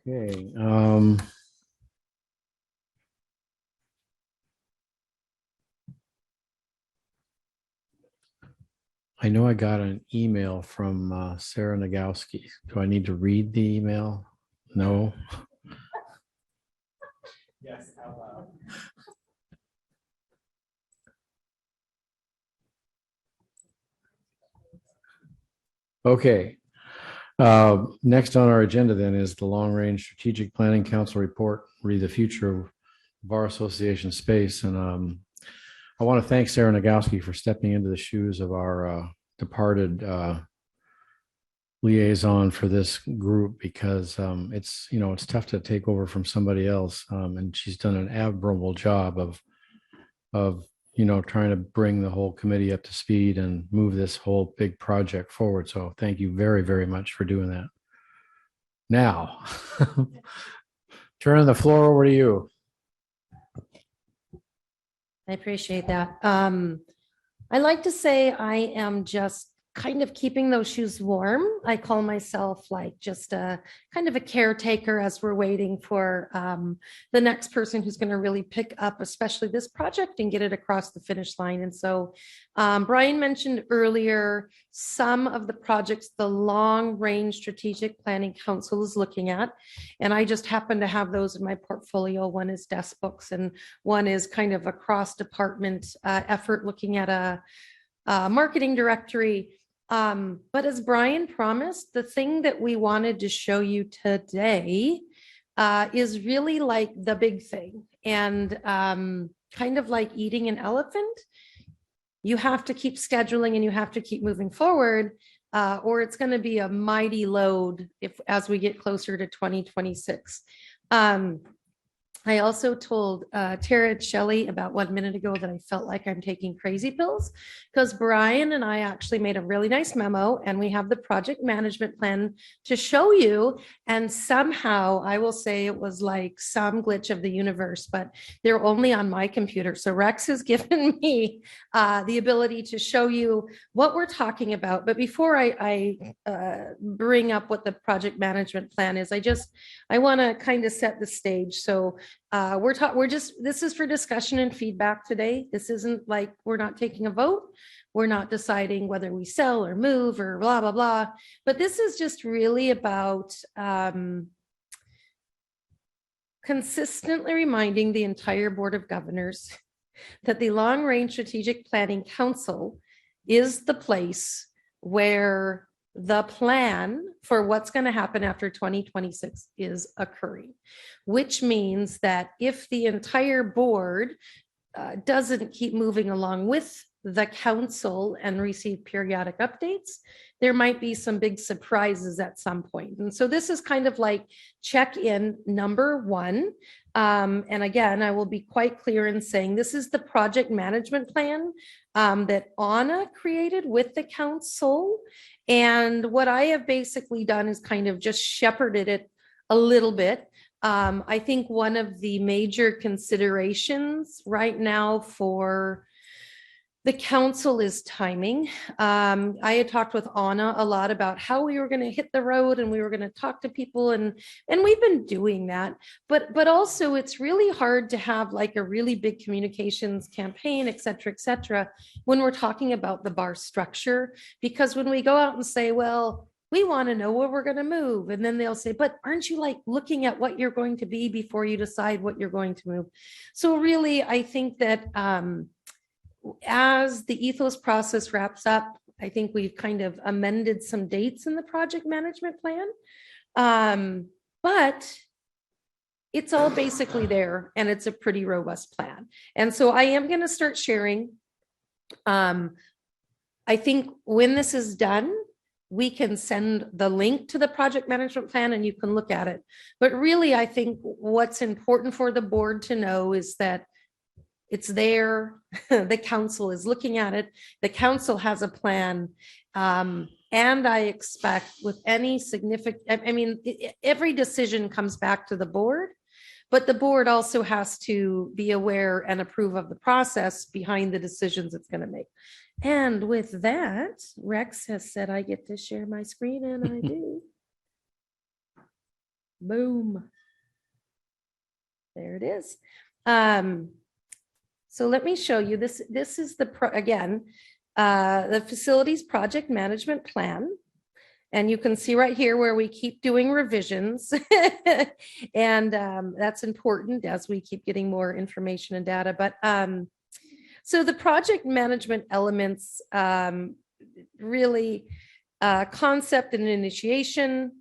Okay. I know I got an email from Sarah Nagowski. Do I need to read the email? No. Yes, out loud. Okay. Next on our agenda then is the Long Range Strategic Planning Council report, read the future of Bar Association space. And I want to thank Sarah Nagowski for stepping into the shoes of our departed liaison for this group because it's tough to take over from somebody else. And she's done an admirable job of trying to bring the whole committee up to speed and move this whole big project forward. So thank you very, very much for doing that. Now, turning the floor over to you. I appreciate that. I like to say I am just kind of keeping those shoes warm. I call myself like just a kind of a caretaker as we're waiting for the next person who's going to really pick up, especially this project, and get it across the finish line. And so Brian mentioned earlier some of the projects the Long Range Strategic Planning Council is looking at. And I just happen to have those in my portfolio. One is desk books and one is kind of a cross department effort looking at a marketing directory. But as Brian promised, the thing that we wanted to show you today is really like the big thing, and kind of like eating an elephant. You have to keep scheduling and you have to keep moving forward, or it's going to be a mighty load as we get closer to 2026. I also told Tara and Shelley about 1 minute ago that I felt like I'm taking crazy pills, because Brian and I actually made a really nice memo and we have the project management plan to show you. And somehow I will say it was like some glitch of the universe, but they're only on my computer. So Rex has given me the ability to show you what we're talking about. But before I bring up what the project management plan is, I want to kind of set the stage. So this is for discussion and feedback today. This isn't like, we're not taking a vote. We're not deciding whether we sell or move or blah, blah, blah. But this is just really about consistently reminding the entire Board of Governors that the Long Range Strategic Planning Council is the place where the plan for what's going to happen after 2026 is occurring, which means that if the entire board doesn't keep moving along with the council and receive periodic updates, there might be some big surprises at some point. And so this is kind of like check-in number one. And again, I will be quite clear in saying this is the project management plan that Anna created with the council. And what I have basically done is kind of just shepherded it a little bit. I think one of the major considerations right now for the council is timing. I had talked with Anna a lot about how we were going to hit the road and we were going to talk to people, and we've been doing that. But also it's really hard to have like a really big communications campaign, et cetera, when we're talking about the bar structure. Because when we go out and say, well, we want to know where we're going to move, and then they'll say, but aren't you like looking at what you're going to be before you decide what you're going to move? So really, I think that as the ethos process wraps up, I think we've kind of amended some dates in the project management plan. But it's all basically there, and it's a pretty robust plan. And so I am going to start sharing. I think when this is done, we can send the link to the project management plan and you can look at it. But really, I think what's important for the board to know is that it's there. The council is looking at it. The council has a plan. And I expect with any significant, every decision comes back to the board, but the board also has to be aware and approve of the process behind the decisions it's going to make. And with that, Rex has said I get to share my screen, and I do. Boom. There it is. So let me show you this. This is the the facilities project management plan. And you can see right here where we keep doing revisions. And that's important as we keep getting more information and data. But so the project management elements really concept and initiation,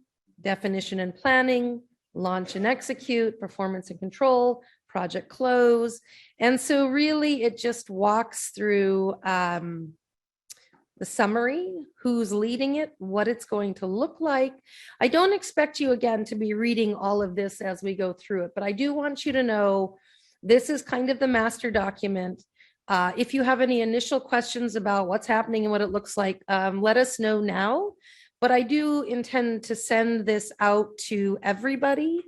definition and planning, launch and execute, performance and control, project close. And so really it just walks through the summary, who's leading it, what it's going to look like. I don't expect you again to be reading all of this as we go through it, but I do want you to know this is kind of the master document. If you have any initial questions about what's happening and what it looks like, let us know now. But I do intend to send this out to everybody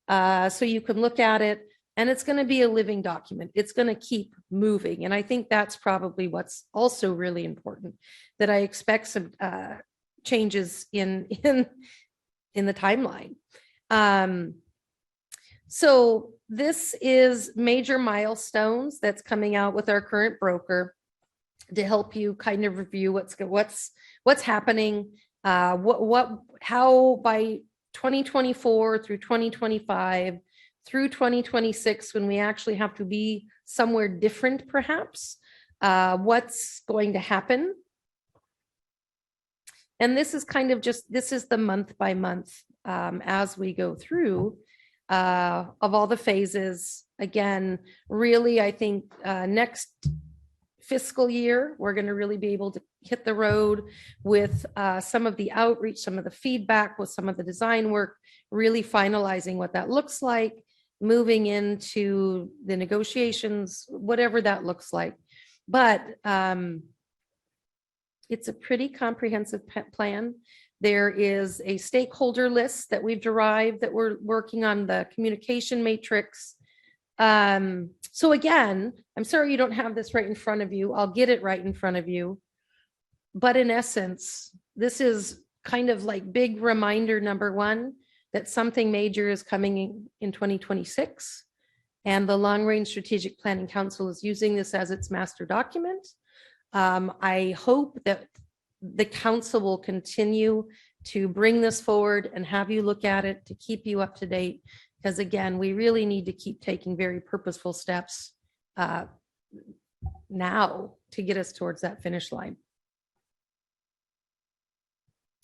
so you can look at it. And it's going to be a living document. It's going to keep moving. And I think that's probably what's also really important, that I expect some changes in the timeline. So this is major milestones that's coming out with our current broker to help you kind of review what's happening, how by 2024 through 2025 through 2026, when we actually have to be somewhere different, perhaps, what's going to happen. And this is kind of this is the month by month as we go through of all the phases. Again, really, I think next fiscal year, we're going to really be able to hit the road with some of the outreach, some of the feedback, with some of the design work, really finalizing what that looks like, moving into the negotiations, whatever that looks like. But it's a pretty comprehensive plan. There is a stakeholder list that we've derived that we're working on, the communication matrix. So again, I'm sorry you don't have this right in front of you. I'll get it right in front of you. But in essence, this is kind of like big reminder number one, that something major is coming in 2026. And the Long Range Strategic Planning Council is using this as its master document. I hope that the council will continue to bring this forward and have you look at it to keep you up to date. Because again, we really need to keep taking very purposeful steps now to get us towards that finish line.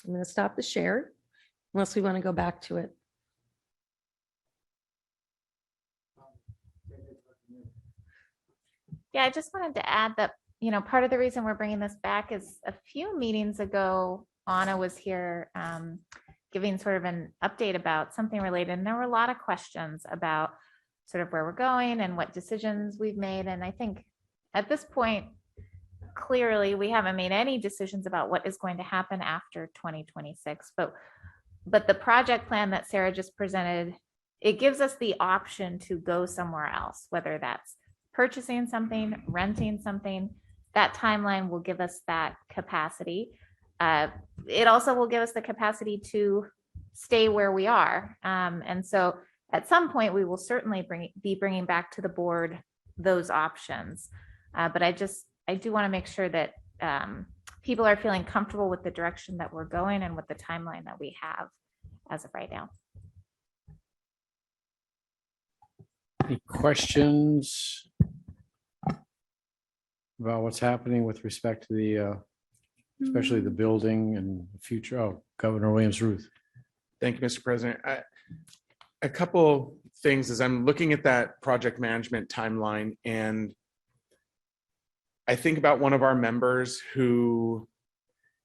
I'm going to stop the share unless we want to go back to it. Yeah, I just wanted to add that, part of the reason we're bringing this back is a few meetings ago, Anna was here giving sort of an update about something related. And there were a lot of questions about sort of where we're going and what decisions we've made. And I think at this point, clearly we haven't made any decisions about what is going to happen after 2026. But the project plan that Sarah just presented, it gives us the option to go somewhere else, whether that's purchasing something, renting something. That timeline will give us that capacity. It also will give us the capacity to stay where we are. And so at some point, we will certainly be bringing back to the board those options. But I do want to make sure that people are feeling comfortable with the direction that we're going and with the timeline that we have as of right now. Any questions about what's happening with respect to the, especially the building and the future? Oh, Governor Williams-Ruth. Thank you, Mr. President. A couple things as I'm looking at that project management timeline, and I think about one of our members who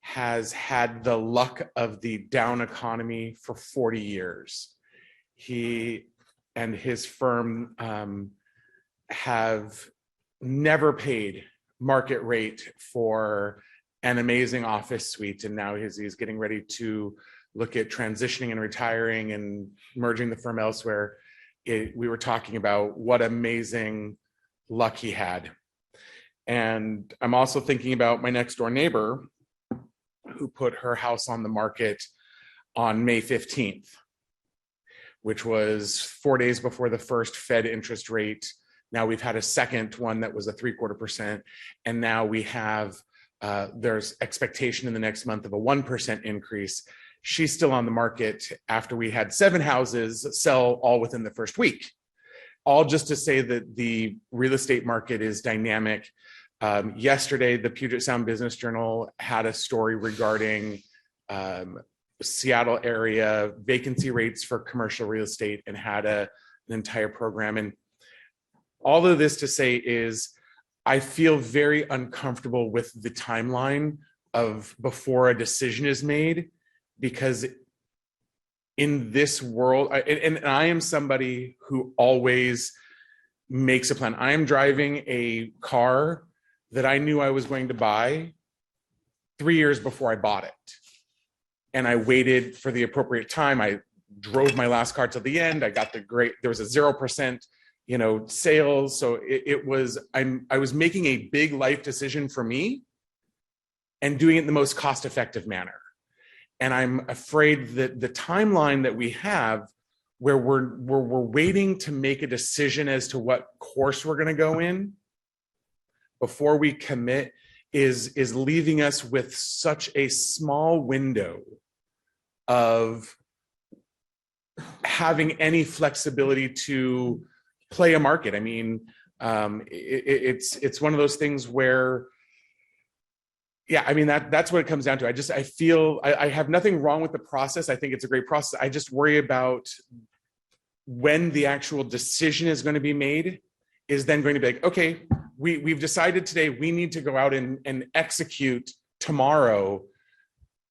has had the luck of the down economy for 40 years. He and his firm have never paid market rate for an amazing office suite, and now he's getting ready to look at transitioning and retiring and merging the firm elsewhere. We were talking about what amazing luck he had. And I'm also thinking about my next door neighbor who put her house on the market on May 15th. which was 4 days before the first Fed interest rate. Now we've had a second one that was a 0.75%. And now we have, there's expectation in the next month of a 1% increase. She's still on the market after we had 7 houses sell all within the first week. All just to say that the real estate market is dynamic. Yesterday, the Puget Sound Business Journal had a story regarding Seattle area vacancy rates for commercial real estate and had an entire program. And all of this to say is, I feel very uncomfortable with the timeline of before a decision is made, because in this world, and I am somebody who always makes a plan. I am driving a car that I knew I was going to buy 3 years before I bought it. And I waited for the appropriate time. I drove my last car till the end. I got there was a 0%, sales. So I was making a big life decision for me and doing it in the most cost-effective manner. And I'm afraid that the timeline that we have, where we're waiting to make a decision as to what course we're going to go in before we commit, is leaving us with such a small window of having any flexibility to play a market. I mean, it's one of those things where, yeah, I mean, that's what it comes down to. I feel I have nothing wrong with the process. I think it's a great process. I just worry about when the actual decision is going to be made is then going to be like, okay, we've decided today we need to go out and execute tomorrow.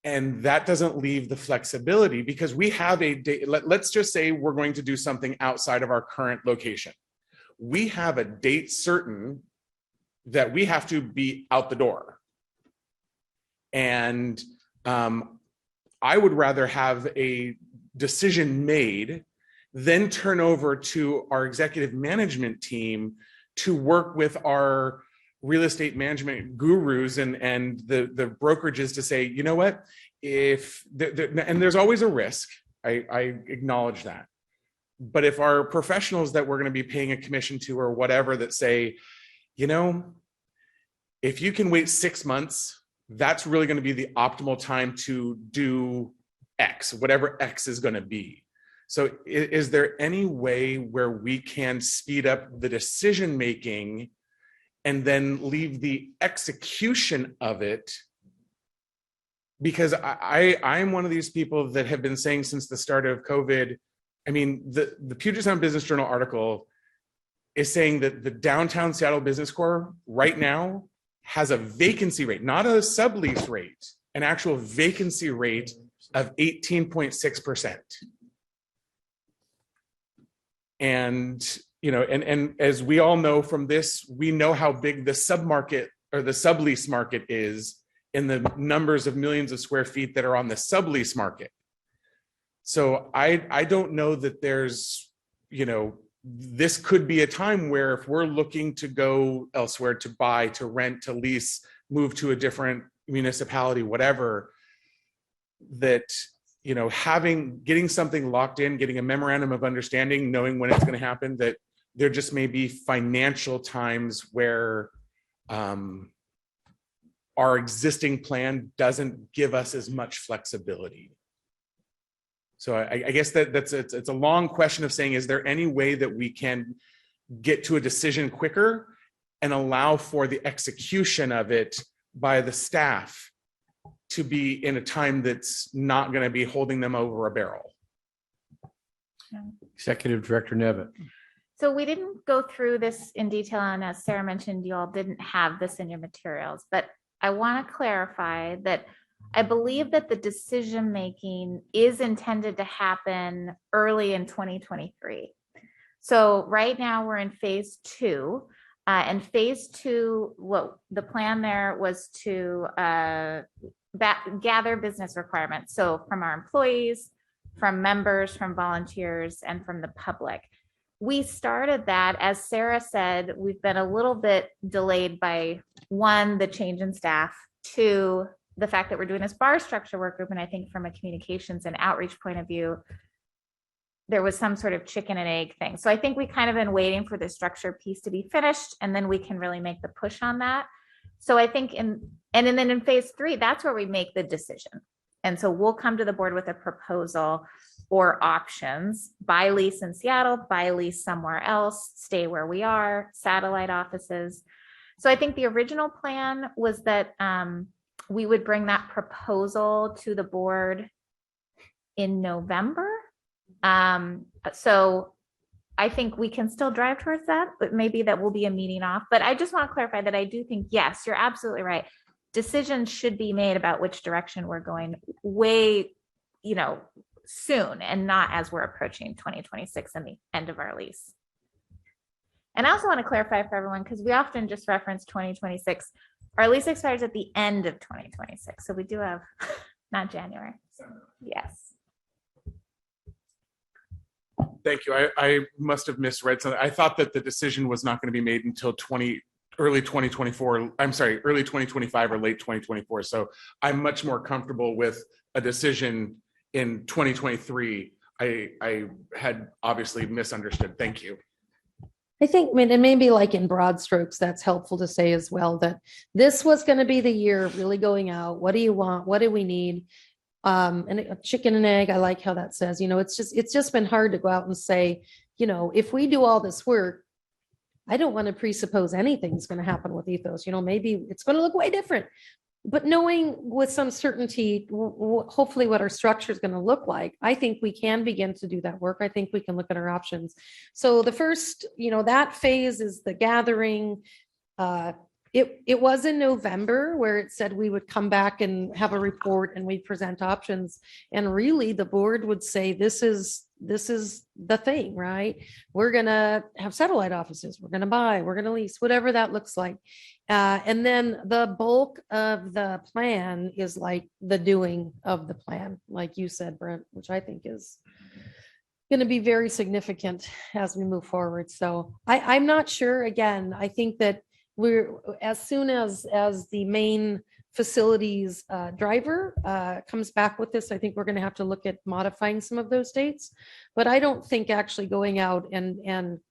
And that doesn't leave the flexibility, because we have a date. Let's just say we're going to do something outside of our current location. We have a date certain that we have to be out the door. And I would rather have a decision made, then turn over to our executive management team to work with our real estate management gurus and the brokerages to say, you know what, and there's always a risk. I acknowledge that. But if our professionals that we're going to be paying a commission to or whatever that say, if you can wait 6 months, that's really going to be the optimal time to do X, whatever X is going to be. So is there any way where we can speed up the decision making and then leave the execution of it? Because I'm one of these people that have been saying since the start of COVID, I mean, the Puget Sound Business Journal article is saying that the downtown Seattle Business Core right now has a vacancy rate, not a sublease rate, an actual vacancy rate of 18.6%. And, and as we all know from this, we know how big the submarket or the sublease market is in the numbers of millions of square feet that are on the sublease market. So I don't know that there's, this could be a time where if we're looking to go elsewhere, to buy, to rent, to lease, move to a different municipality, whatever, that, getting something locked in, getting a memorandum of understanding, knowing when it's going to happen, that there just may be financial times where our existing plan doesn't give us as much flexibility. So I guess it's a long question of saying, is there any way that we can get to a decision quicker and allow for the execution of it by the staff to be in a time that's not going to be holding them over a barrel? Executive Director Nevitt. So we didn't go through this in detail, and as Sarah mentioned, you all didn't have this in your materials, but I want to clarify that I believe that the decision-making is intended to happen early in 2023. So right now we're in phase 2, and phase 2, what the plan there was to gather business requirements. So from our employees, from members, from volunteers, and from the public. We started that, as Sarah said, we've been a little bit delayed by 1, the change in staff, 2, the fact that we're doing this bar structure work group. And I think from a communications and outreach point of view, there was some sort of chicken and egg thing. So I think we kind of been waiting for the structure piece to be finished, and then we can really make the push on that. So I think and then in phase 3, that's where we make the decision. And so we'll come to the board with a proposal or options: buy lease in Seattle, buy lease somewhere else, stay where we are, satellite offices. So I think the original plan was that we would bring that proposal to the board in November. So I think we can still drive towards that, but maybe that will be a meeting off. But I just want to clarify that I do think, yes, you're absolutely right. Decisions should be made about which direction we're going way, soon, and not as we're approaching 2026 and the end of our lease. And I also want to clarify for everyone, because we often just reference 2026. Our lease expires at the end of 2026. So we do have, not January. Yes. Thank you. I must have misread something. I thought that the decision was not going to be made until early 2024. I'm sorry, early 2025 or late 2024. So I'm much more comfortable with a decision in 2023. I had obviously misunderstood. Thank you. I think, and maybe like in broad strokes, that's helpful to say as well, that this was going to be the year of really going out. What do you want? What do we need? And a chicken and egg. I like how that says, it's just been hard to go out and say, if we do all this work, I don't want to presuppose anything's going to happen with Ethos. Maybe it's going to look way different, but knowing with some certainty, hopefully what our structure is going to look like, I think we can begin to do that work. I think we can look at our options. So the first, that phase is the gathering. It was in November where it said we would come back and have a report and we'd present options. And really the board would say, this is the thing, right? We're going to have satellite offices. We're going to buy, we're going to lease, whatever that looks like. And then the bulk of the plan is like the doing of the plan, like you said, Brent, which I think is going to be very significant as we move forward. So I'm not sure. Again, I think that we're, as soon as the main facilities driver comes back with this, I think we're going to have to look at modifying some of those dates. But I don't think actually going out and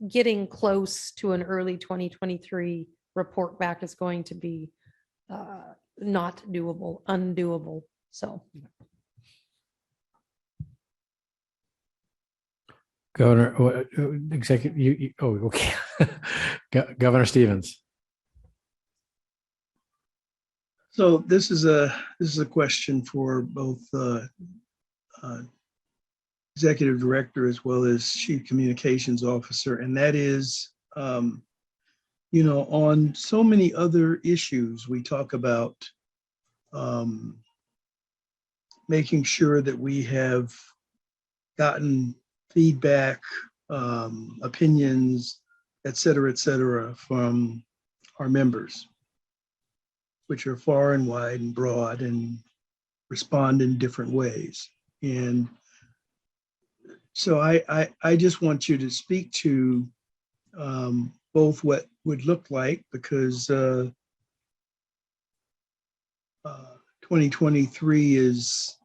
getting close to an early 2023 report back is going to be not doable, undoable. So. Governor, executive, okay. Governor Stevens. So this is a question for both executive director as well as chief communications officer, and that is, on so many other issues we talk about making sure that we have gotten feedback, opinions, et cetera, from our members, which are far and wide and broad and respond in different ways. And so I just want you to speak to both what would look like, because 2023 is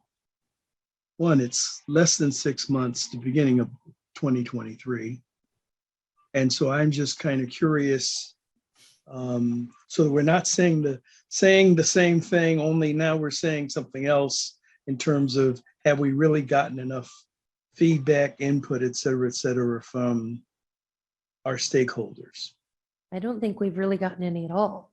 it's less than 6 months to the beginning of 2023. And so I'm just kind of curious, so we're not saying the same thing, only now we're saying something else in terms of, have we really gotten enough feedback, input, et cetera, from our stakeholders? I don't think we've really gotten any at all.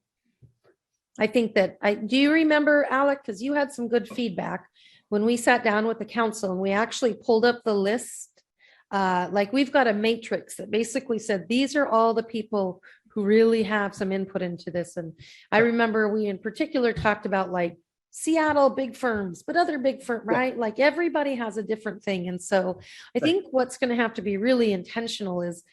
I think that do you remember, Alec, because you had some good feedback when we sat down with the council and we actually pulled up the list. Like we've got a matrix that basically said, these are all the people who really have some input into this. And I remember we in particular talked about like Seattle big firms, but other big firms, right? Like everybody has a different thing. And so I think what's going to have to be really intentional is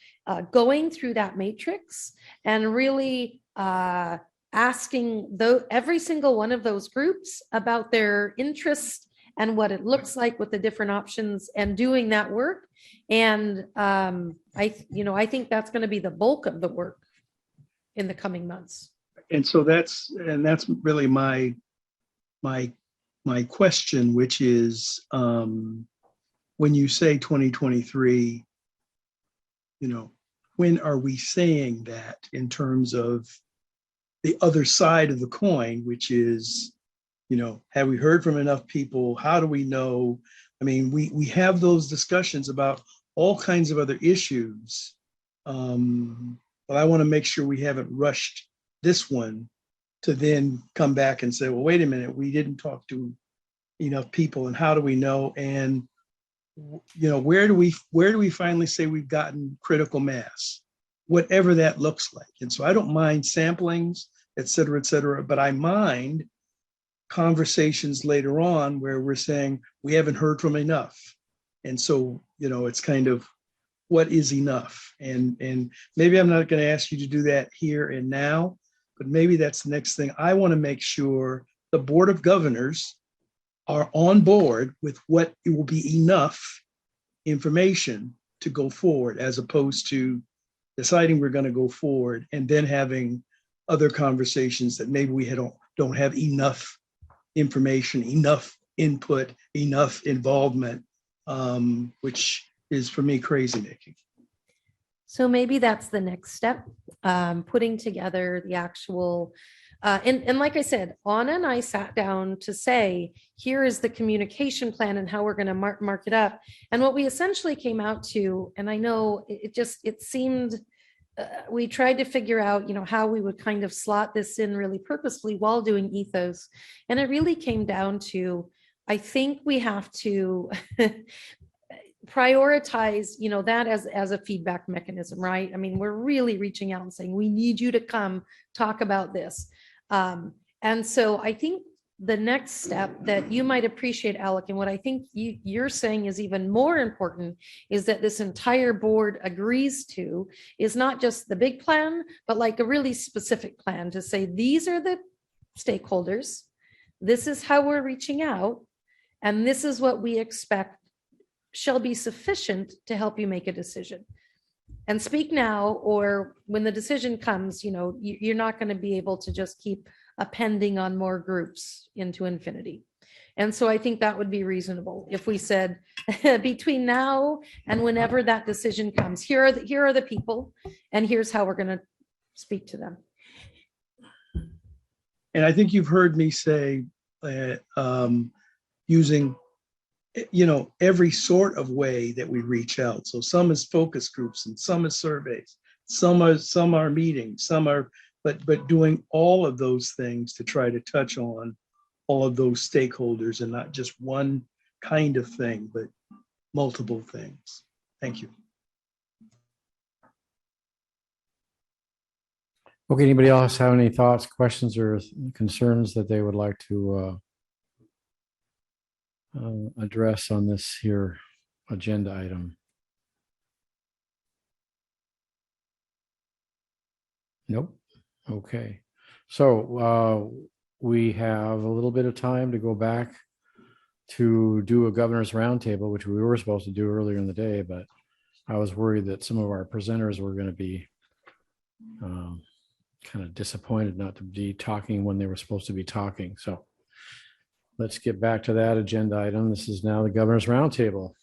going through that matrix and really asking every single one of those groups about their interests and what it looks like with the different options, and doing that work. And I think that's going to be the bulk of the work in the coming months. And so that's really my question, which is, when you say 2023, you know, when are we saying that in terms of the other side of the coin, which is, you know, have we heard from enough people? How do we know? I mean, we have those discussions about all kinds of other issues. But I want to make sure we haven't rushed this one to then come back and say, well, wait a minute, we didn't talk to enough people, and how do we know? And you know, where do we finally say we've gotten critical mass, whatever that looks like? And so I don't mind samplings, et cetera, but I mind conversations later on where we're saying we haven't heard from enough. And so, you know, it's kind of what is enough? And maybe I'm not going to ask you to do that here and now, but maybe that's the next thing. I want to make sure the Board of Governors are on board with what it will be enough information to go forward, as opposed to deciding we're going to go forward and then having other conversations that maybe we don't have enough information, enough input, enough involvement, which is for me crazy making. So maybe that's the next step, putting together the actual, and like I said, Anna and I sat down to say, here is the communication plan and how we're going to mark it up. And what we essentially came out to, and I know it seemed, we tried to figure out, you know, how we would kind of slot this in really purposefully while doing ethos. And it really came down to, I think we have to prioritize, you know, that as a feedback mechanism, right? I mean, we're really reaching out and saying, we need you to come talk about this. And so I think the next step that you might appreciate, Alec, and what I think you're saying is even more important, is that this entire board agrees to is not just the big plan, but like a really specific plan to say, these are the stakeholders, this is how we're reaching out, and this is what we expect shall be sufficient to help you make a decision. And speak now, or when the decision comes, you know, you're not going to be able to just keep appending on more groups into infinity. And so I think that would be reasonable if we said between now and whenever that decision comes, here are the people, and here's how we're going to speak to them. And I think you've heard me say using, you know, every sort of way that we reach out. So some is focus groups, and some is surveys, some are meetings, some are, but doing all of those things to try to touch on all of those stakeholders, and not just one kind of thing, but multiple things. Thank you. Okay, anybody else have any thoughts, questions, or concerns that they would like to address on this here agenda item? Nope. Okay. So we have a little bit of time to go back to do a governor's roundtable, which we were supposed to do earlier in the day, but I was worried that some of our presenters were going to be kind of disappointed not to be talking when they were supposed to be talking. So let's get back to that agenda item. This is now the governor's roundtable.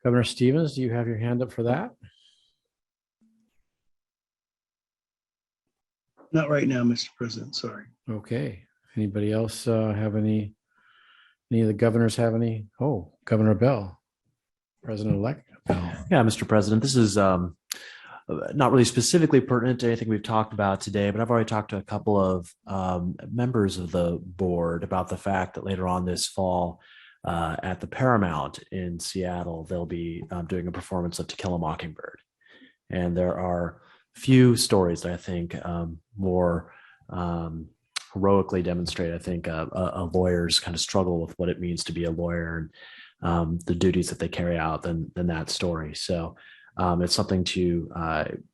Governor Stevens, do you have your hand up for that? Not right now, Mr. President, sorry. Okay. Anybody else have any of the governors have any? Oh, Governor Bell, President-elect Bell. Yeah, Mr. President, this is not really specifically pertinent to anything we've talked about today, but I've already talked to a couple of members of the board about the fact that later on this fall at the Paramount in Seattle, they'll be doing a performance of To Kill a Mockingbird. And there are few stories that I think more heroically demonstrate, I think, a lawyer's kind of struggle with what it means to be a lawyer and the duties that they carry out than that story. So it's something to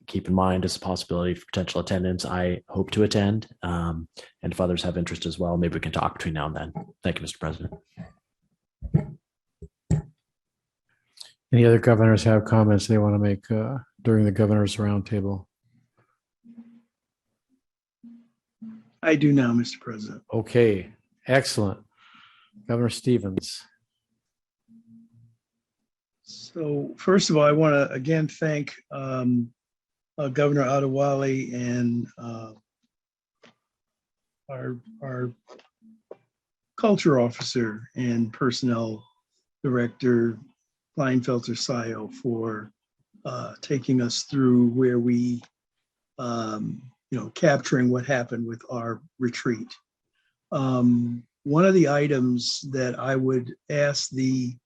keep in mind as a possibility for potential attendance. I hope to attend. And if others have interest as well, maybe we can talk between now and then. Thank you, Mr. President. Any other governors have comments they want to make during the governor's roundtable? I do now, Mr. President. Okay, excellent. Governor Stevens. So first of all, I want to again thank Governor Adewale and our culture officer and personnel director, Kleinfelter Sayo, for taking us through where we, capturing what happened with our retreat. One of the items that I would ask the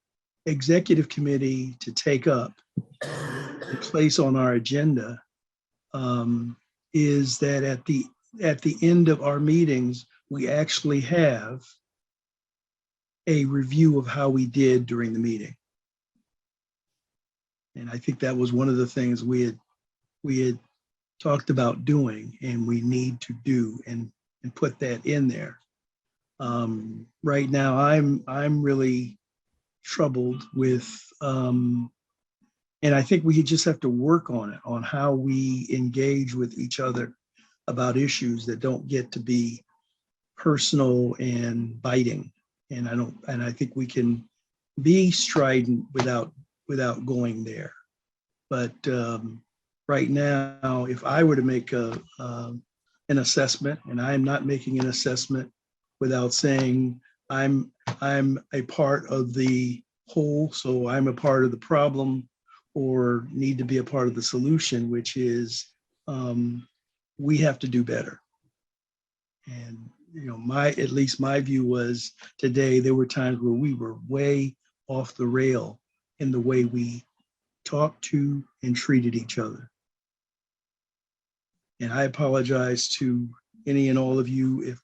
executive committee to take up and place on our agenda is that at the end of our meetings, we actually have a review of how we did during the meeting. And I think that was one of the things we had talked about doing, and we need to do and put that in there. Right now, I'm really troubled with, and I think we just have to work on it, on how we engage with each other about issues that don't get to be personal and biting. And I think we can be strident without going there. But right now, if I were to make an assessment, and I am not making an assessment without saying I'm a part of the whole, so I'm a part of the problem or need to be a part of the solution, which is we have to do better. And at least my view was today, there were times where we were way off the rail in the way we talked to and treated each other. And I apologize to any and all of you if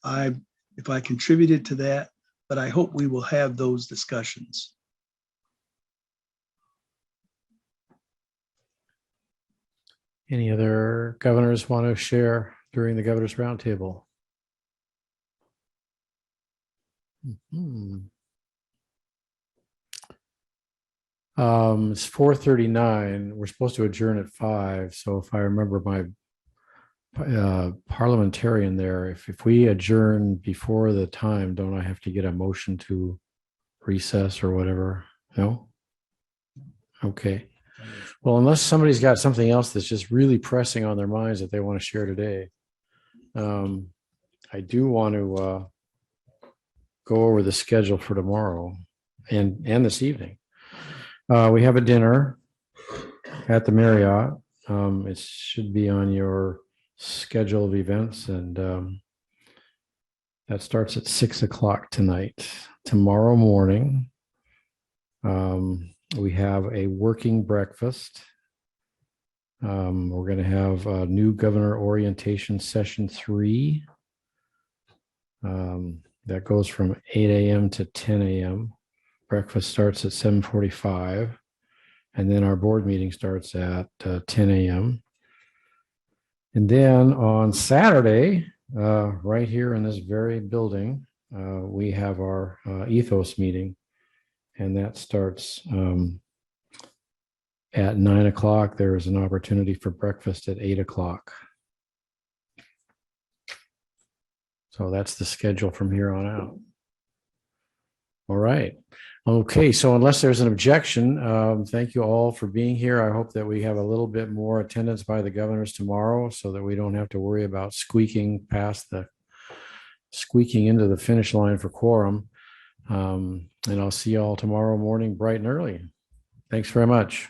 I contributed to that, but I hope we will have those discussions. Any other governors want to share during the governor's roundtable? It's 4:39. We're supposed to adjourn at 5. So if I remember my parliamentarian there, if we adjourn before the time, don't I have to get a motion to recess or whatever? No? Okay. Well, unless somebody's got something else that's just really pressing on their minds that they want to share today, I do want to go over the schedule for tomorrow and this evening. We have a dinner at the Marriott. It should be on your schedule of events, and that starts at 6:00 tonight. Tomorrow morning, we have a working breakfast. We're going to have a new governor orientation session 3. That goes from 8 a.m. to 10 a.m. Breakfast starts at 7:45, and then our board meeting starts at 10 a.m. And then on Saturday, right here in this very building, we have our ethos meeting, and that starts at 9 o'clock. There is an opportunity for breakfast at 8 o'clock. So that's the schedule from here on out. All right. Okay, so unless there's an objection, thank you all for being here. I hope that we have a little bit more attendance by the governors tomorrow so that we don't have to worry about squeaking into the finish line for quorum. And I'll see you all tomorrow morning bright and early. Thanks very much.